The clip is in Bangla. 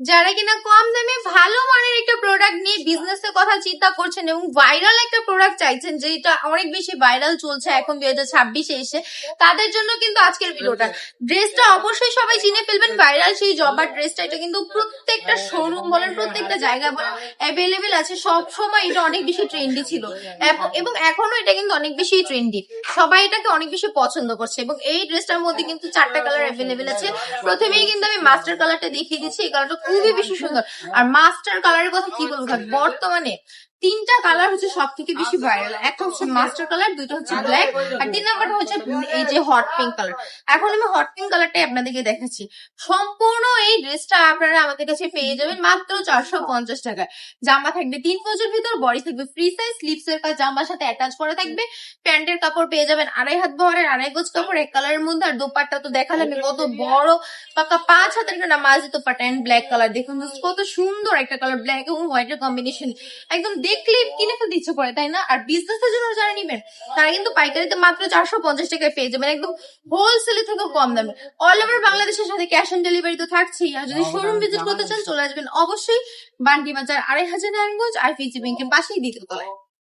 যারা কিনা কম দামে ভালো মানের একটা প্রোডাক্ট নিয়ে বিজনেসের কথা চিন্তা করছেন এবং ভাইরাল একটা প্রোডাক্ট চাইছেন যেটা অনেক বেশি ভাইরাল চলছে এখন 2026-এ এসে, তাদের জন্য কিন্তু আজকের ভিডিওটা। ড্রেসটা অবশ্যই সবাই চিনে ফেলবেন, ভাইরাল সেই জবার ড্রেসটা। এটা কিন্তু প্রত্যেকটা শোরুম বলেন, প্রত্যেকটা জায়গা বলেন অ্যাভেলেবেল আছে। সব সময় এটা অনেক বেশি ট্রেন্ডি ছিল এবং এখনো এটা কিন্তু অনেক বেশি ট্রেন্ডি, সবাই এটাকে অনেক বেশি পছন্দ করছে। এবং এই ড্রেসটার মধ্যে কিন্তু 4টা কালার অ্যাভেলেবেল আছে। প্রথমেই কিন্তু আমি মাস্টার কালারটা দেখিয়ে দিচ্ছি, এই কালারটা খুবই বেশি সুন্দর। আর মাস্টার কালারের কথা কি বলবো, বর্তমানে 3টা কালার হচ্ছে সব থেকে বেশি ভাইরাল। একটা হচ্ছে মাস্টার কালার, 2টা হচ্ছে ব্ল্যাক, আর 3 নাম্বারটা হচ্ছে এই যে হট পিঙ্ক কালার। এখন আমি হট পিঙ্ক কালারটাই আপনাদেরকে দেখাচ্ছি। সম্পূর্ণ এই ড্রেসটা আপনারা আমাদের কাছে পেয়ে যাবেন মাত্র 450 টাকায়। জামা থাকবে 3 গজের ভিতর, বডি থাকবে ফ্রি সাইজ, স্লিপসের কাজ জামার সাথে অ্যাটাচ করা থাকবে। প্যান্টের কাপড় পেয়ে যাবেন 2.5 হাত বহরের, 2.5 গজ কাপড় এক কালারের মধ্যে। আর দোপাট্টা তো দেখালাম কত বড়, পাকা 5 হাতের একটা নামাজি দোপাট্টা এন্ড ব্ল্যাক কালার। দেখুন কত সুন্দর একটা কালার, ব্ল্যাক এবং হোয়াইটের কম্বিনেশন, একদম দেখলে কিনে ফেলতে ইচ্ছে করে, তাই না? আর বিজনেসের জন্য যারা নিবেন তারা কিন্তু পাইকারিতে মাত্র 450 টাকায় পেয়ে যাবেন, একদম হোলসেলে থেকেও কম দামে। অল ওভার বাংলাদেশের সাথে ক্যাশ অন ডেলিভারি তো থাকছেই। আর যদি শোরুম ভিজিট করতে চান চলে আসবেন অবশ্যই বান্ডি বাজার 2500 নারায়ণগঞ্জ আর ফিজি ব্যাংকের পাশেই দ্বিতীয় তলায়।